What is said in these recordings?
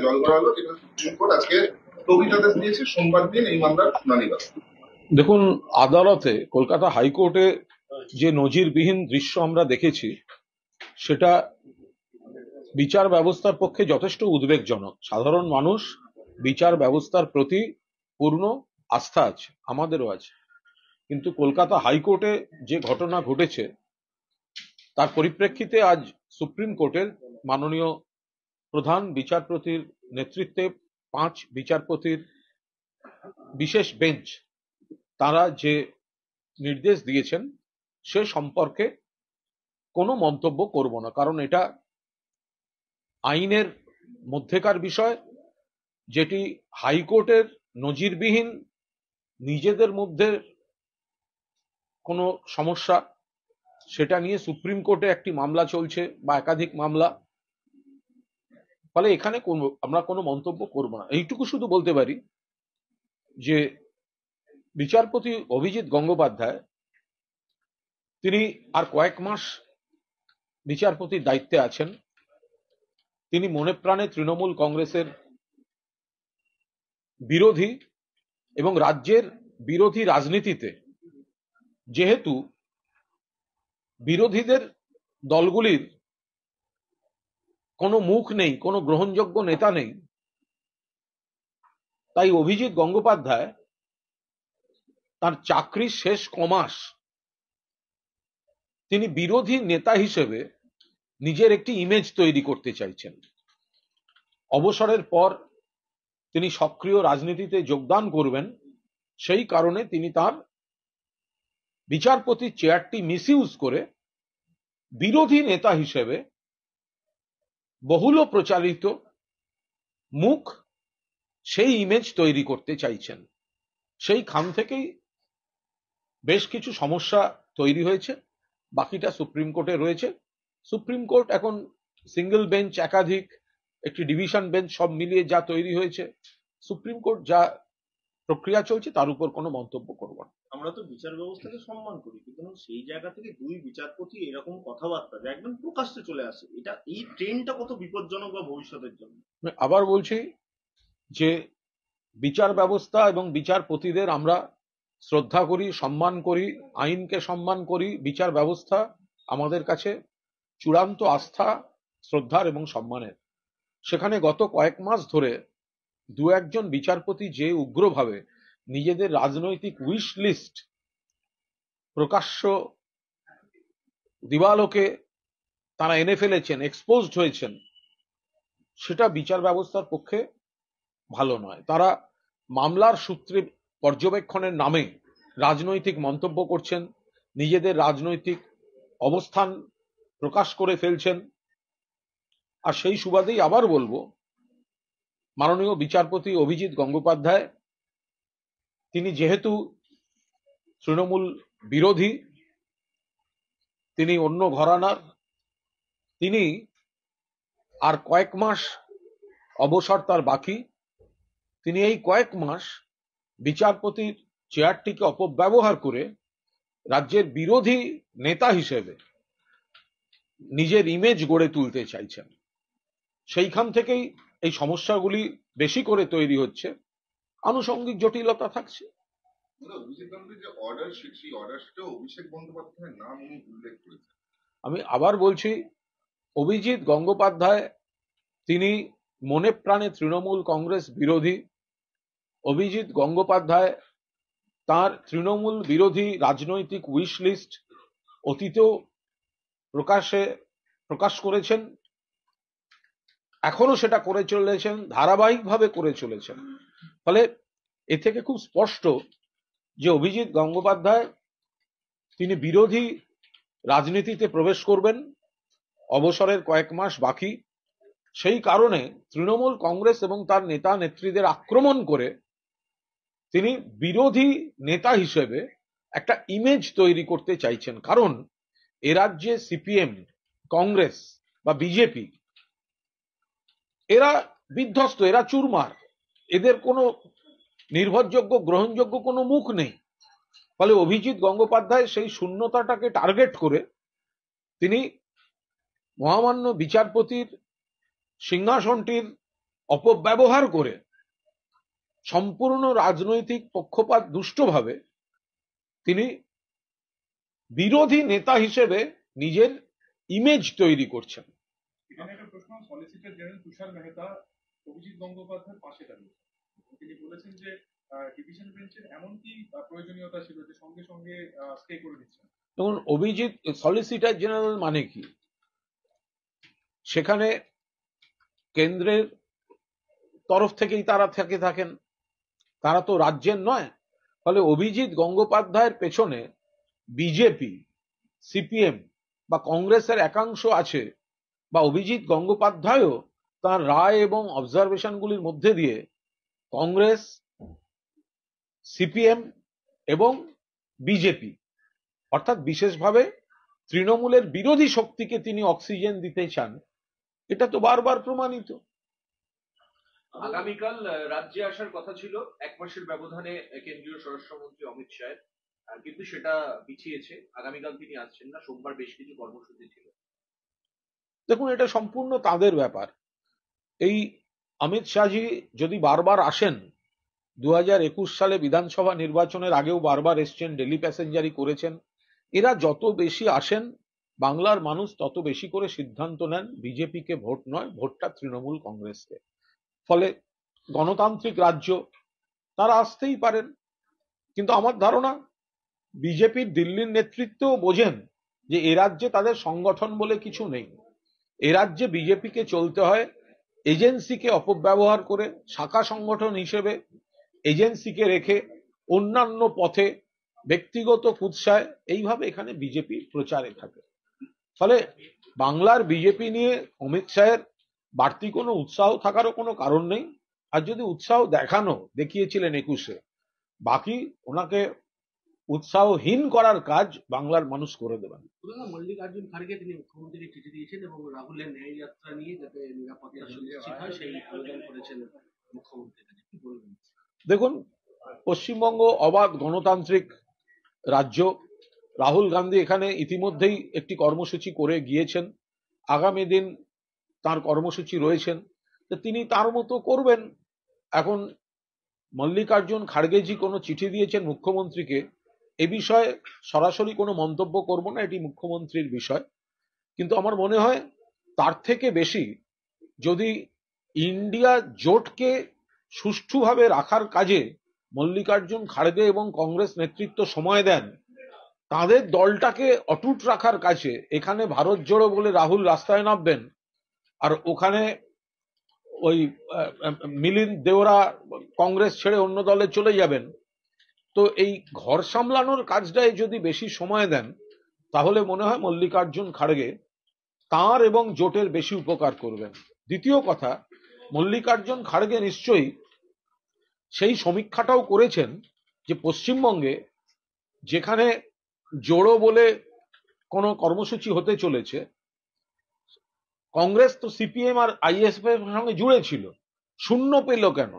জল করা হলো, যেটা সুপ্রিম কোর্ট আজকে স্থগিতাদেশ দিয়েছে, সোমবার দিন এই মামলার শুনানি হবে। দেখুন, আদালতে কলকাতা হাইকোর্টে যে নজিরবিহীন দৃশ্য আমরা দেখেছি সেটা বিচার ব্যবস্থার পক্ষে যথেষ্ট উদ্বেগজনক। সাধারণ মানুষ বিচার ব্যবস্থার প্রতি পূর্ণ আস্থা আছে, আমাদেরও আছে, কিন্তু কলকাতা হাইকোর্টে যে ঘটনা ঘটেছে তার পরিপ্রেক্ষিতে আজ সুপ্রিম কোর্টের মাননীয় প্রধান বিচারপতির নেতৃত্বে 5 বিচারপতির বিশেষ বেঞ্চ তারা যে নির্দেশ দিয়েছেন সে সম্পর্কে কোনো মন্তব্য করব না, কারণ এটা আইনের মধ্যেকার বিষয়, যেটি হাইকোর্টের নজিরবিহীন নিজেদের মধ্যে কোনো সমস্যা, সেটা নিয়ে সুপ্রিম কোর্টে একটি মামলা চলছে বা একাধিক মামলা, ফলে এখানে আমরা কোনো মন্তব্য করব না। এইটুকু শুধু বলতে পারি যে বিচারপতি অভিজিৎ গঙ্গোপাধ্যায় তিনি আর কয়েক মাস বিচারপতির দায়িত্বে আছেন। তিনি মনে প্রাণে তৃণমূল কংগ্রেসের বিরোধী এবং রাজ্যের বিরোধী রাজনীতিতে, যেহেতু বিরোধীদের দলগুলির কোনো মুখ নেই, কোনো গ্রহণযোগ্য নেতা নেই, তাই অভিজিৎ গঙ্গোপাধ্যায় তার চাকরির শেষ কমাস তিনি বিরোধী নেতা হিসেবে নিজের একটি ইমেজ তৈরি করতে চাইছেন। অবসরের পর তিনি সক্রিয় রাজনীতিতে যোগদান করবেন, সেই কারণে তিনি তার বিচারপতির চেয়ারটি মিসইউজ করে বিরোধী নেতা হিসেবে বহুল প্রচারিত মুখ, সেই ইমেজ তৈরি করতে চাইছেন। সেই খান থেকেই বেশ কিছু সমস্যা তৈরি হয়েছে, বাকিটা সুপ্রিম কোর্টে রয়েছে। সুপ্রিম কোর্ট এখন সিঙ্গেল বেঞ্চ, একাধিক, একটি ডিভিশন বেঞ্চ, সব মিলিয়ে যা তৈরি হয়েছে, সুপ্রিম কোর্ট যা প্রক্রিয়া চলছে তার উপর কোনো মন্তব্য করব না। আমরা তো বিচার ব্যবস্থাকে সম্মান করি, কিন্তু সেই জায়গা থেকে 2 বিচারপতি এরকম কথাবার্তা যা একদম প্রকাশ্যে চলে আসে, এটা এই ট্রেন্ডটা কত বিপজ্জনক বা ভবিষ্যতের জন্য। আবার বলছি যে বিচার ব্যবস্থা এবং বিচারপতিদের আমরা শ্রদ্ধা করি, সম্মান করি, আইনকে সম্মান করি। বিচার ব্যবস্থা আমাদের কাছে চূড়ান্ত আস্থা, শ্রদ্ধার এবং সম্মানের। সেখানে গত কয়েক মাস ধরে 2-1 বিচারপতি যে উগ্রভাবে নিজেদের রাজনৈতিক উইশ লিস্ট প্রকাশ্য দিবালোকে তারা এনে ফেলেছেন, এক্সপোজড হয়েছেন, সেটা বিচার ব্যবস্থার পক্ষে ভালো নয়। তারা মামলার সূত্রে পর্যবেক্ষণের নামে রাজনৈতিক মন্তব্য করছেন, নিজেদের রাজনৈতিক অবস্থান প্রকাশ করে ফেলছেন। আর সেই সুবাদেই আবার বলবো, মাননীয় বিচারপতি অভিজিৎ গঙ্গোপাধ্যায় তিনি যেহেতু তৃণমূল বিরোধী, তিনি অন্য ঘরানার, তিনি আর কয়েক মাস অবসর তার বাকি। তিনি এই কয়েক মাস বিচারপতির চেয়ারটিকে অপব্যবহার করে রাজ্যের বিরোধী নেতা হিসেবে নিজের ইমেজ গড়ে তুলতে চাইছেন। সেইখান থেকেই এই সমস্যাগুলি বেশি করে তৈরি হচ্ছে, আনুষঙ্গিক জটিলতা থাকছে। আমি আবার বলছি, অভিজিৎ গঙ্গোপাধ্যায় তিনি মনে প্রাণে তৃণমূল কংগ্রেস বিরোধী। অভিজিৎ গঙ্গোপাধ্যায় তার তৃণমূল বিরোধী রাজনৈতিক উইশ লিস্ট অতীতেও প্রকাশ করেছেন, এখনো সেটা করে চলেছেন, ধারাবাহিকভাবে করে চলেছেন। ফলে এ থেকে খুব স্পষ্ট যে অভিজিৎ গঙ্গোপাধ্যায় তিনি বিরোধী রাজনীতিতে প্রবেশ করবেন, অবসরের কয়েক মাস বাকি। সেই কারণে তৃণমূল কংগ্রেস এবং তার নেতা নেত্রীদের আক্রমণ করে তিনি বিরোধী নেতা হিসেবে একটা ইমেজ তৈরি করতে চাইছেন। কারণ এ রাজ্যে সিপিএম, কংগ্রেস বা বিজেপি এরা বিধ্বস্ত, এরা চুরমার, এদের কোনো নির্ভরযোগ্য গ্রহণযোগ্য কোনো মুখ নেই। ফলে অভিজিৎ গঙ্গোপাধ্যায় সেই শূন্যতাটাকে টার্গেট করে তিনি মহামান্য বিচারপতির সিংহাসনটির অপব্যবহার করে সম্পূর্ণ রাজনৈতিক পক্ষপাত দুষ্টভাবে তিনি বিরোধী নেতা হিসেবে নিজের ইমেজ তৈরি করছেন। এখানে একটা প্রশ্ন, সলিসিটর জেনারেল তুষার মেহতা অভিজিৎ গঙ্গোপাধ্যায়ের পাশে দাঁড়িয়েছেন। তিনি বলেছেন যে ডিভিশন বেঞ্চের এমন কি প্রয়োজনীয়তা ছিল যে সঙ্গে সঙ্গে স্টে করে দিচ্ছেন। তখন অভিজিৎ সলিসিটর জেনারেল মানে কি? সেখানে কেন্দ্রের তরফ থেকেই তারা থাকেন, তারা তো রাজ্যের নয়। ফলে অভিজিৎ গঙ্গোপাধ্যায়ের পেছনে বিজেপি, সিপিএম বা কংগ্রেসের একাংশ আছে, বা অভিজিৎ গঙ্গোপাধ্যায়ও তার রায় এবং অবজারভেশনগুলির মধ্যে দিয়ে কংগ্রেস, সিপিএম এবং বিজেপি অর্থাৎ বিশেষভাবে তৃণমূলের বিরোধী শক্তিকে তিনি অক্সিজেন দিতে চান, এটা তো বারবার প্রমাণিত। আগামীকাল রাজ্যে আসার কথা ছিল 1 মাসের ব্যবধানে কেন্দ্রীয় স্বরাষ্ট্রমন্ত্রী অমিত শাহের, কিন্তু সেটা পিছিয়েছে। আগামীকাল তিনি আসছেন না, সোমবার বেশ কিছু কর্মসূচি ছিল। দেখুন, এটা সম্পূর্ণ তাদের ব্যাপার। এই অমিত শাহজি যদি বারবার আসেন, 2021 সালে বিধানসভা নির্বাচনের আগেও বারবার এসছেন, ডেলি প্যাসেঞ্জারি করেছেন, এরা যত বেশি আসেন বাংলার মানুষ তত বেশি করে সিদ্ধান্ত নেন বিজেপিকে ভোট নয়, ভোটটা তৃণমূল কংগ্রেসকে। ফলে গণতান্ত্রিক রাজ্য, তারা আসতেই পারেন। কিন্তু আমার ধারণা বিজেপির দিল্লির নেতৃত্বও বোঝেন যে এ রাজ্যে তাদের সংগঠন বলে কিছু নেই। এ রাজ্যে বিজেপিকে চলতে হয় এজেন্সিকে অপব্যবহার করে, শাখা সংগঠন হিসেবে এজেন্সিকে রেখে অন্যান্য পথে ব্যক্তিগত কুৎসায় এইভাবে এখানে বিজেপি প্রচারে থাকে। ফলে বাংলার বিজেপি নিয়ে অমিত শাহের বাড়তি কোনো উৎসাহ থাকারও কোনো কারণ নেই। আর যদি উৎসাহ দেখিয়েছিলেন 21-এ, বাকি ওনাকে উৎসাহহীন করার কাজ বাংলার মানুষ করে দেবেন। মল্লিকার্জুন খাড়গে তিনি মুখ্যমন্ত্রীকে চিঠি দিয়েছেন এবং রাহুলের ন্যায় যাত্রা নিয়ে যাতে নিরাপত্তা সুনিশ্চিত হয় সেই আবেদন করেছেন মুখ্যমন্ত্রীর কাছে। কি বলবেন? দেখুন, পশ্চিমবঙ্গ অবাধ গণতান্ত্রিক রাজ্য। রাহুল গান্ধী এখানে ইতিমধ্যেই একটি কর্মসূচি করে গিয়েছেন, আগামী দিন তার কর্মসূচি রয়েছেন, তো তিনি তার মতো করবেন। এখন মল্লিকার্জুন খাড়গেজি কোনো চিঠি দিয়েছেন মুখ্যমন্ত্রীকে, এ বিষয়ে সরাসরি কোনো মন্তব্য করব না, এটি মুখ্যমন্ত্রীর বিষয়। কিন্তু আমার মনে হয় তার থেকে বেশি যদি ইন্ডিয়া জোটকে সুষ্ঠুভাবে রাখার কাজে মল্লিকার্জুন খাড়গে এবং কংগ্রেস নেতৃত্ব সময় দেন, তাদের দলটাকে অটুট রাখার কাছে এখানে ভারত জোড়ো বলে রাহুল রাস্তায় নামবেন, আর ওখানে ওই মিলিন্দ দেওরা কংগ্রেস ছেড়ে অন্য দলে চলে যাবেন, তো এই ঘর সামলানোর কাজটায় যদি বেশি সময় দেন, তাহলে মনে হয় মল্লিকার্জুন খাড়গে তাঁর এবং জোটের বেশি উপকার করবেন। দ্বিতীয় কথা, মল্লিকার্জুন খাড়গে নিশ্চয়ই সেই সমীক্ষাটাও করেছেন যে পশ্চিমবঙ্গে যেখানে জোড়ো বলে কোনো কর্মসূচি হতে চলেছে, কংগ্রেস তো সিপিএম আর আইএসএফ এর সঙ্গে জুড়ে ছিল, শূন্য পেল কেন?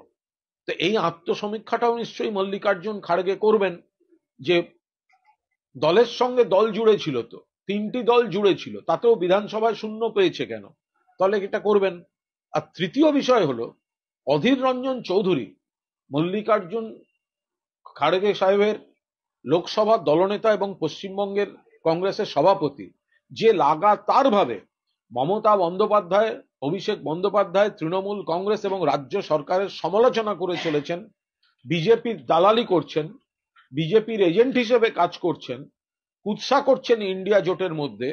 তো এই আত্মসমীক্ষাটাও নিশ্চয়ই মল্লিকার্জুন খাড়গে করবেন যে দলের সঙ্গে দল জুড়ে ছিল, তো 3টি দল জুড়ে ছিল, তাতেও বিধানসভায় শূন্য পেয়েছে কেন, তাহলে এটা করবেন। আর তৃতীয় বিষয় হলো অধীর রঞ্জন চৌধুরী, মল্লিকার্জুন খাড়গে সাহেবের লোকসভা দলনেতা এবং পশ্চিমবঙ্গের কংগ্রেসের সভাপতি, যে লাগাতারভাবে মমতা বন্দ্যোপাধ্যায়, অভিষেক বন্দ্যোপাধ্যায়, তৃণমূল কংগ্রেস এবং রাজ্য সরকারের সমালোচনা করে চলেছেন, বিজেপির দালালি করছেন, বিজেপির এজেন্ট হিসেবে কাজ করছেন, কুৎসা করছেন ইন্ডিয়া জোটের মধ্যে,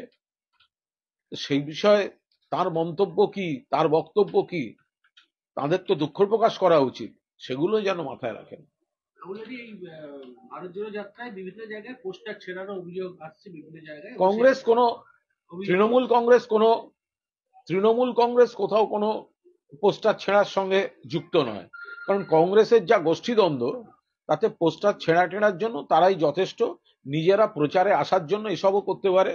সেই বিষয়ে তার মন্তব্য কি, তার বক্তব্য কি, তাদের তো দুঃখ প্রকাশ করা উচিত, সেগুলো যেন মাথায় রাখেন। ভারত জোড়ো যাত্রায় বিভিন্ন জায়গায় পোস্টার ছেড়ারও অভিযোগ আসছে বিভিন্ন জায়গায়। কংগ্রেস কোনো তৃণমূল কংগ্রেস কোথাও কোনো পোস্টার ছেঁড়ার সঙ্গে যুক্ত নয়, কারণ কংগ্রেসের যা গোষ্ঠীদ্বন্দ্ব, তাতে পোস্টার ছেঁড়া টেড়ার জন্য তারাই যথেষ্ট, নিজেরা প্রচারে আসার জন্য এসবও করতে পারে।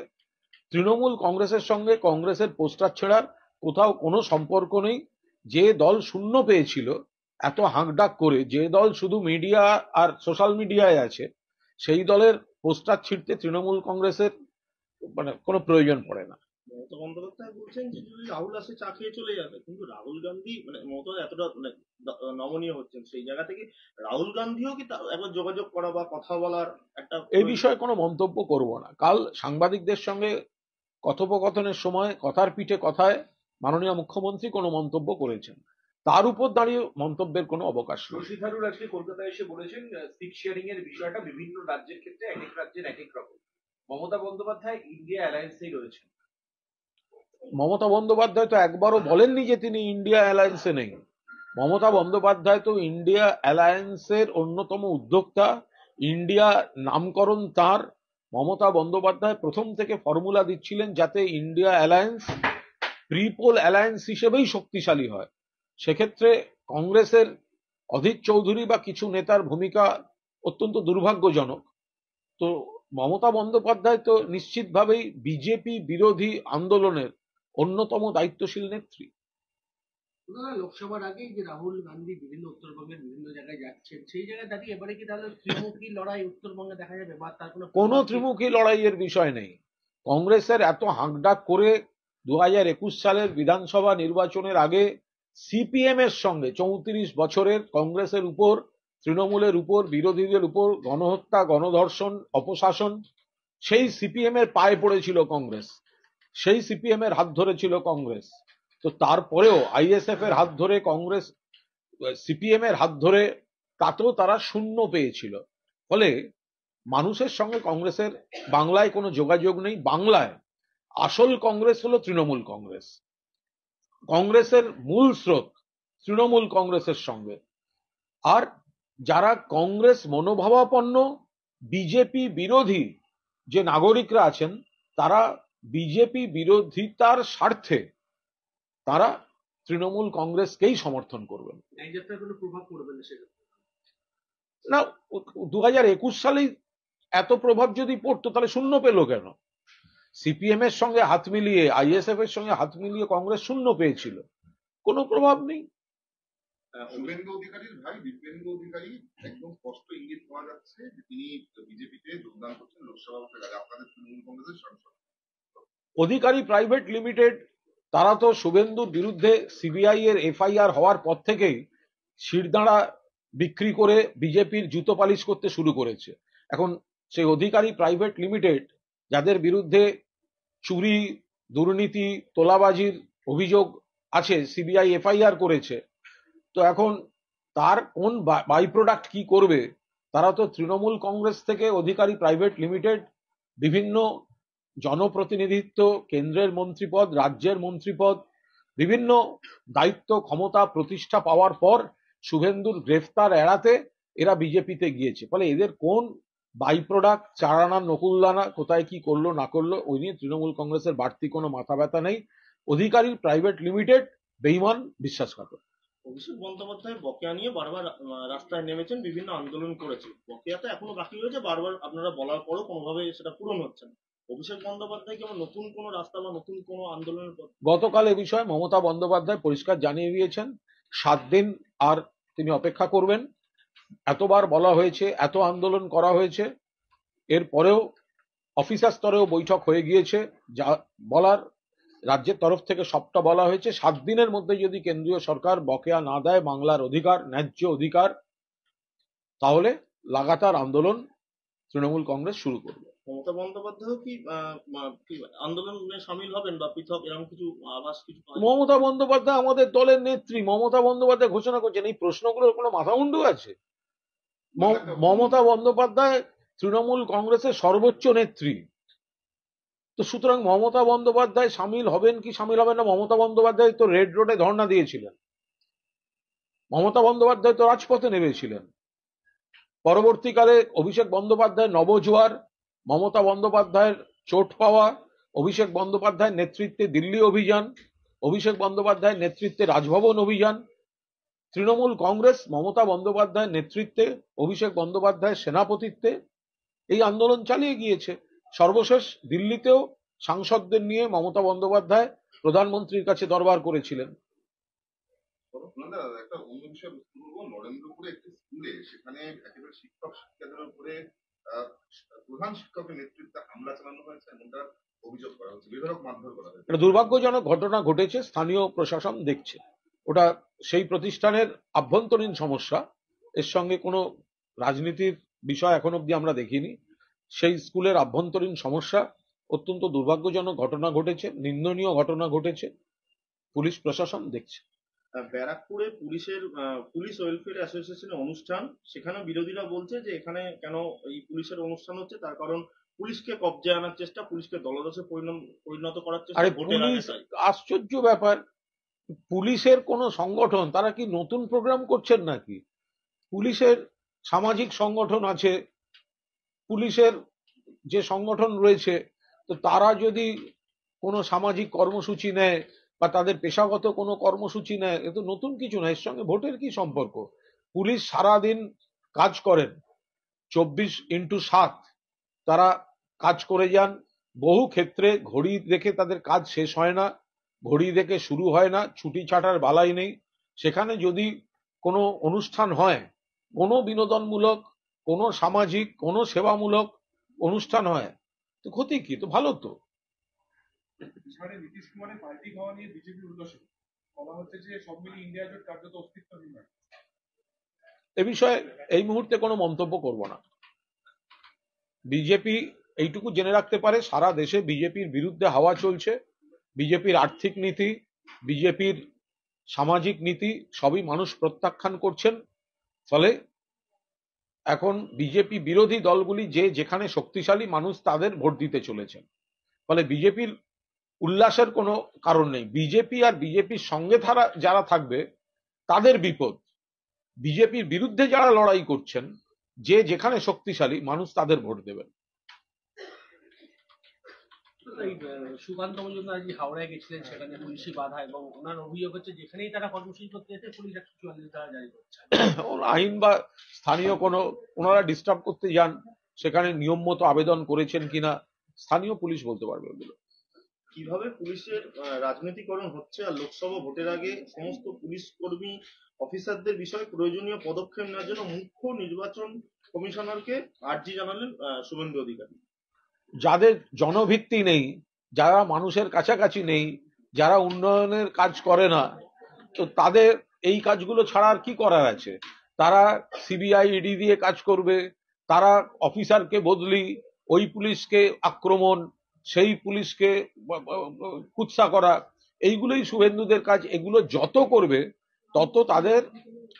তৃণমূল কংগ্রেসের সঙ্গে কংগ্রেসের পোস্টার ছেঁড়ার কোথাও কোনো সম্পর্ক নেই। যে দল শূন্য পেয়েছিল এত হাঁকডাক করে, যে দল শুধু মিডিয়া আর সোশ্যাল মিডিয়ায় আছে, সেই দলের পোস্টার ছিঁড়তে তৃণমূল কংগ্রেসের কোনো প্রয়োজন পড়ে না। মমতা বন্দ্যোপাধ্যায় বলছেন যে যদি রাহুল আসে চা খেয়ে চলে যাবে, কিন্তু রাহুল গান্ধী মানে মমতা এতটা মানে নমনীয় হচ্ছেন, সেই জায়গা থেকে রাহুল গান্ধীও কি একবার যোগাযোগ করা বা কথা বলার একটা এই বিষয়ে কোনো মন্তব্য করব না। কাল সাংবাদিকদের সঙ্গে কথোপকথনের সময় কথার পিঠে কথায় মাননীয় মুখ্যমন্ত্রী কোনো মন্তব্য করেছেন, তার উপর দাঁড়িয়ে মন্তব্যের কোনো অবকাশ নেই। শশী থারুর আজকে কলকাতায় এসে বলেছেন সিট শেয়ারিং এর বিষয়টা বিভিন্ন রাজ্যের ক্ষেত্রে এক এক রাজ্যের এক এক রকম। মমতা বন্দ্যোপাধ্যায় ইন্ডিয়া অ্যালায়েন্সেই রয়েছেন। মমতা বন্দ্যোপাধ্যায় তো একবারও বলেননি যে তিনি ইন্ডিয়া অ্যালায়েন্সে নেই। মমতা বন্দ্যোপাধ্যায় তো ইন্ডিয়া অ্যালায়েন্সের অন্যতম উদ্যোক্তা, ইন্ডিয়া নামকরণ তার। মমতা বন্দ্যোপাধ্যায় প্রথম থেকে ফর্মুলা দিচ্ছিলেন যাতে ইন্ডিয়া অ্যালায়েন্স প্রিপোল অ্যালায়েন্স হিসেবেই শক্তিশালী হয়। সেক্ষেত্রে কংগ্রেসের অধীর চৌধুরী বা কিছু নেতার ভূমিকা অত্যন্ত দুর্ভাগ্যজনক। তো মমতা বন্দ্যোপাধ্যায় তো নিশ্চিতভাবেই বিজেপি বিরোধী আন্দোলনের অন্যতম দায়িত্বশীল নেত্রী। ওনারা লোকসভার আগেই যে রাহুল গান্ধী বিভিন্ন উত্তরবঙ্গের বিভিন্ন জায়গায় যাচ্ছেন, সেই জায়গায় দাঁড়িয়ে এবারে কি তাহলে ত্রিমুখী লড়াই উত্তরবঙ্গে দেখা যাবে বা তার কোনো ত্রিমুখী লড়াইয়ের বিষয় নেই। কংগ্রেসের এত হাঁকডাক করে 2021 সালের বিধানসভা নির্বাচনের আগে সিপিএম এর সঙ্গে 34 বছরের কংগ্রেসের উপর, তৃণমূলের উপর, বিরোধীদের উপর গণহত্যা, গণধর্ষণ, অপশাসন, সেই সিপিএম এর পায়ে পড়েছিল কংগ্রেস, সেই সিপিএম এর হাত ধরেছিল কংগ্রেস। তো তারপরেও আইএসএফ এর হাত ধরে কংগ্রেস, সিপিএম এর হাত ধরে, তাতেও তারা শূন্য পেয়েছিল। ফলে মানুষের সঙ্গে কংগ্রেসের বাংলায় কোনো যোগাযোগ নেই। বাংলায় আসল কংগ্রেস হলো তৃণমূল কংগ্রেস। কংগ্রেসের মূল স্রোত তৃণমূল কংগ্রেসের সঙ্গে। আর যারা কংগ্রেস মনোভাবাপন্ন বিজেপি বিরোধী যে নাগরিকরা আছেন, তারা বিজেপি বিরোধিতার স্বার্থে তারা তৃণমূল কংগ্রেসকেই সমর্থন করবেন। এই যাত্রার কোনো প্রভাব পড়বে না সেটা? না, 2021 সালেই এত প্রভাব যদি পড়তো তাহলে শূন্য পেল কেন? সিপিএম এর সঙ্গে হাত মিলিয়ে, আইএসএফ এর সঙ্গে হাত মিলিয়ে কংগ্রেস শূন্য পেয়েছিল, কোনো প্রভাব নেই। শুভেন্দু অধিকারীর ভাই দিব্যেন্দু অধিকারী একদম স্পষ্ট ইঙ্গিত পাওয়া যাচ্ছে যে তিনি বিজেপিতে যোগদান করছেন লোকসভা ভোটের আগে, আপনাদের তৃণমূল কংগ্রেসের সাংসদ। অধিকারী প্রাইভেট লিমিটেড, তারা তো শুভেন্দুর বিরুদ্ধে সিবিআই এর এফআইআর হওয়ার পর থেকেই শিরদাঁড়া বিক্রি করে বিজেপির জুতো পালিশ করতে শুরু করেছে। এখন সেই অধিকারী প্রাইভেট লিমিটেড, যাদের বিরুদ্ধে চুরি, দুর্নীতি, তোলাবাজির অভিযোগ আছে, সিবিআই এফআইআর করেছে, তো এখন তার কোন বাই প্রোডাক্ট কি করবে? তারা তো তৃণমূল কংগ্রেস থেকে অধিকারী প্রাইভেট লিমিটেড বিভিন্ন জনপ্রতিনিধিত্ব, কেন্দ্রের মন্ত্রীপদ, রাজ্যের মন্ত্রীপদ, বিভিন্ন দায়িত্ব ক্ষমতা প্রতিষ্ঠা পাওয়ার পর শুভেন্দুর গ্রেফতার এড়াতে এরা বিজেপিতে গিয়েছে। ফলে এদের কোন বাই প্রোডাক্ট, চারানা নকুলদানা কোথায় কি করলো না করলো ওই নিয়ে তৃণমূল কংগ্রেসের বাড়তি কোনো মাথা ব্যথা নেই। অধিকারী প্রাইভেট লিমিটেড বেঈমান, বিশ্বাসঘাতক। অভিষেক বন্দ্যোপাধ্যায় বকেয়া নিয়ে বারবার রাস্তায় নেমেছেন, বিভিন্ন আন্দোলন করেছে, বকেয়া তো এখনো বাকি রয়েছে, বারবার আপনারা বলার পরও কোনোভাবে সেটা পূরণ হচ্ছে না। অভিষেক বন্দ্যোপাধ্যায় কি নতুন কোনো রাস্তা বা নতুন কোনো আন্দোলনের গতকাল এ বিষয়ে মমতা বন্দ্যোপাধ্যায় পরিষ্কার জানিয়ে দিয়েছেন 7 দিন আর তিনি অপেক্ষা করবেন। এতবার বলা হয়েছে, এত আন্দোলন করা হয়েছে, এরপরেও অফিসার স্তরেও বৈঠক হয়ে গিয়েছে, যা বলার রাজ্যের তরফ থেকে সবটা বলা হয়েছে। 7 দিনের মধ্যে যদি কেন্দ্রীয় সরকার বকেয়া না দেয় বাংলার অধিকার, ন্যায্য অধিকার, তাহলে লাগাতার আন্দোলন তৃণমূল কংগ্রেস শুরু করবে। মমতা বন্দ্যোপাধ্যায় কি আন্দোলনে সামিল হবেন বা পৃথক এরকম কিছু আভাস কিছু? মমতা বন্দ্যোপাধ্যায় আমাদের দলের নেত্রী, মমতা বন্দ্যোপাধ্যায় ঘোষণা করছেন, এই প্রশ্নগুলোর কোনো মাথামুন্ডু আছে? মমতা বন্দ্যোপাধ্যায় তৃণমূল কংগ্রেসের সর্বোচ্চ নেত্রী। তো সুতরাং মমতা বন্দ্যোপাধ্যায় সামিল হবেন কি সামিল হবেন না, মমতা বন্দ্যোপাধ্যায় তো রেড রোডে ধর্ণা দিয়েছিলেন, মমতা বন্দ্যোপাধ্যায় তো রাজপথে নেমেছিলেন। পরবর্তীকালে অভিষেক বন্দ্যোপাধ্যায় নবজোয়ার, মমতা বন্দ্যোপাধ্যায়ের চোট পাওয়া, অভিষেক বন্দ্যোপাধ্যায়ের নেতৃত্বে দিল্লি অভিযান, অভিষেক বন্দ্যোপাধ্যায়ের নেতৃত্বে রাজভবন অভিযান, তৃণমূল কংগ্রেস মমতা বন্দ্যোপাধ্যায়ের নেতৃত্বে, অভিষেক বন্দ্যোপাধ্যায়ের সেনাপতিত্বে এই আন্দোলন চালিয়ে গিয়েছে। সর্বশেষ দিল্লিতেও সাংসদদের নিয়ে মমতা বন্দ্যোপাধ্যায় প্রধানমন্ত্রীর কাছে দরবার করেছিলেন। একটা অন্য বিষয় বলবো, নরেন্দ্রপুরে একটি স্কুলে সেখানে একেবারে শিক্ষক শিক্ষাদের উপরে প্রধান শিক্ষকের নেতৃত্বে হামলা চালানো হয়েছে, এমনটা অভিযোগ করা হচ্ছে, বেধড়ক মারধর করা হচ্ছে। একটা দুর্ভাগ্যজনক ঘটনা ঘটেছে, স্থানীয় প্রশাসন দেখছে। ওটা সেই প্রতিষ্ঠানের আভ্যন্তরীণ সমস্যা, এর সঙ্গে কোনো রাজনীতির বিষয় এখন অব্দি আমরা দেখিনি। সেই স্কুলের আভ্যন্তরীণ সমস্যা, অত্যন্ত দুর্ভাগ্যজনক ঘটনা ঘটেছে, নিন্দনীয় ঘটনা ঘটেছে, পুলিশ প্রশাসন দেখছে। ব্যারাকপুরে পুলিশ ওয়েলফেয়ার অ্যাসোসিয়েশনের অনুষ্ঠান, সেখানে বিরোধীরা বলছে যে এখানে কেন এই পুলিশের অনুষ্ঠান হচ্ছে, তার কারণ পুলিশকে কবজায় আনার চেষ্টা, পুলিশকে দলদাসে পরিণত করার চেষ্টা। আরে ভোটের আগে পুলিশ, তাই। আশ্চর্য ব্যাপার, পুলিশের কোনো সংগঠন, তারা কি নতুন প্রোগ্রাম করছেন নাকি? পুলিশের সামাজিক সংগঠন আছে, পুলিশের যে সংগঠন রয়েছে, তো তারা যদি কোনো সামাজিক কর্মসূচি নেয় বা তাদের পেশাগত কোনো কর্মসূচি নেয়, এ তো নতুন কিছু না। এর সঙ্গে ভোটের কি সম্পর্ক? পুলিশ সারাদিন কাজ করেন, 24x7 তারা কাজ করে যান। বহু ক্ষেত্রে ঘড়ি দেখে তাদের কাজ শেষ হয় না, ঘড়ি দেখে শুরু হয় না, ছুটি ছাটার বালাই নেই। সেখানে যদি কোনো অনুষ্ঠান হয়, কোনো বিনোদনমূলক, কোনো সামাজিক, কোনো সেবামূলক অনুষ্ঠান হয়, তো ক্ষতি কি? তো ভালো তো। বিহারে নীতিশ কুমারের পাল্টি খাওয়া নিয়ে বিজেপি উল্লাসিত, বলা হচ্ছে যে সব মিলিয়ে ইন্ডিয়া জোট কার্যত অস্তিত্বহীন। এ বিষয়ে এই মুহূর্তে কোনো মন্তব্য করব না। বিজেপি এইটুকু জেনে রাখতে পারে, সারা দেশে বিজেপির বিরুদ্ধে হাওয়া চলছে। বিজেপির আর্থিক নীতি, বিজেপির সামাজিক নীতি সবই মানুষ প্রত্যাখ্যান করছেন। ফলে এখন বিজেপি বিরোধী দলগুলি যে যেখানে শক্তিশালী, মানুষ তাদের ভোট দিতে চলেছেন। ফলে বিজেপির উল্লাসের কোনো কারণ নেই। বিজেপি আর বিজেপির সঙ্গে যারা থাকবে তাদের বিপদ। বিজেপির বিরুদ্ধে যারা লড়াই করছেন, যে যেখানে শক্তিশালী, মানুষ তাদের ভোট দেবেন। এই সুকান্ত মজুমদার আজ হাওড়ায় গেছিলেন, সেখানে পুলিশি বাধা, এবং ওনার অভিযোগ হচ্ছে যেখানেই তারা কর্মসূচি করতে এসে পুলিশ 144 ধারা জারি করছে। আইন বা স্থানীয় কোনো, ওনারা ডিস্টার্ব করতে যান, সেখানে নিয়ম মতো আবেদন করেছেন কিনা স্থানীয় পুলিশ বলতে পারবে ওগুলো। কিভাবে পুলিশের রাজনীতিকরণ হচ্ছে, আর লোকসভা ভোটের আগে সমস্ত পুলিশ কর্মী অফিসারদের বিষয়ে প্রয়োজনীয় পদক্ষেপ নেওয়ার জন্য মুখ্য নির্বাচন কমিশনারকে আর্জি জানালেন শুভেন্দু অধিকারী। যাদের জনভিত্তি নেই, যারা মানুষের কাছাকাছি নেই, যারা উন্নয়নের কাজ করে না, তো তাদের এই কাজগুলো ছাড়া আর কি করার আছে? তারা সিবিআই ইডি দিয়ে কাজ করবে, তারা অফিসারকে বদলি, ওই পুলিশকে আক্রমণ, সেই পুলিশকে কুৎসা করা, এইগুলোই শুভেন্দুদের কাজ। এগুলো যত করবে তত তাদের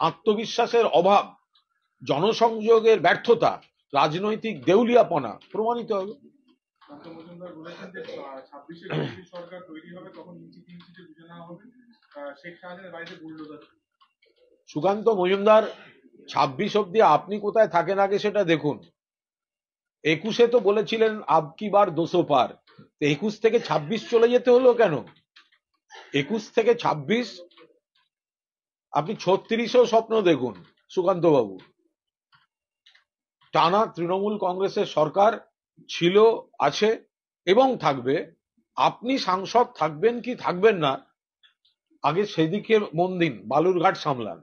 আত্মবিশ্বাসের অভাব, জনসংযোগের ব্যর্থতা, রাজনৈতিক দেউলিয়াপনা প্রমাণিত হবে। সুকান্ত মজুমদার বলেছেন যে 26-এ বিজেপি সরকার তৈরি হবে, তখন ইঞ্চিতে ইঞ্চিতে বুঝে নেওয়া হবে। শেখ শাহজাহানের বাড়িতে বুলডোজার। সুকান্ত মজুমদার 26 অব্দি আপনি কোথায় থাকেন আগে সেটা দেখুন। 21-এ তো বলেছিলেন আবকি বার 200 পার, তো 21 থেকে 26 চলে যেতে হলো কেন? 21 থেকে 26 আপনি 36এও স্বপ্ন দেখুন সুকান্ত বাবু। টানা তৃণমূল কংগ্রেসের সরকার ছিল, আছে এবং থাকবে। আপনি সাংসদ থাকবেন কি থাকবেন না, আগে সেদিকে মন দিন, বালুরঘাট সামলান।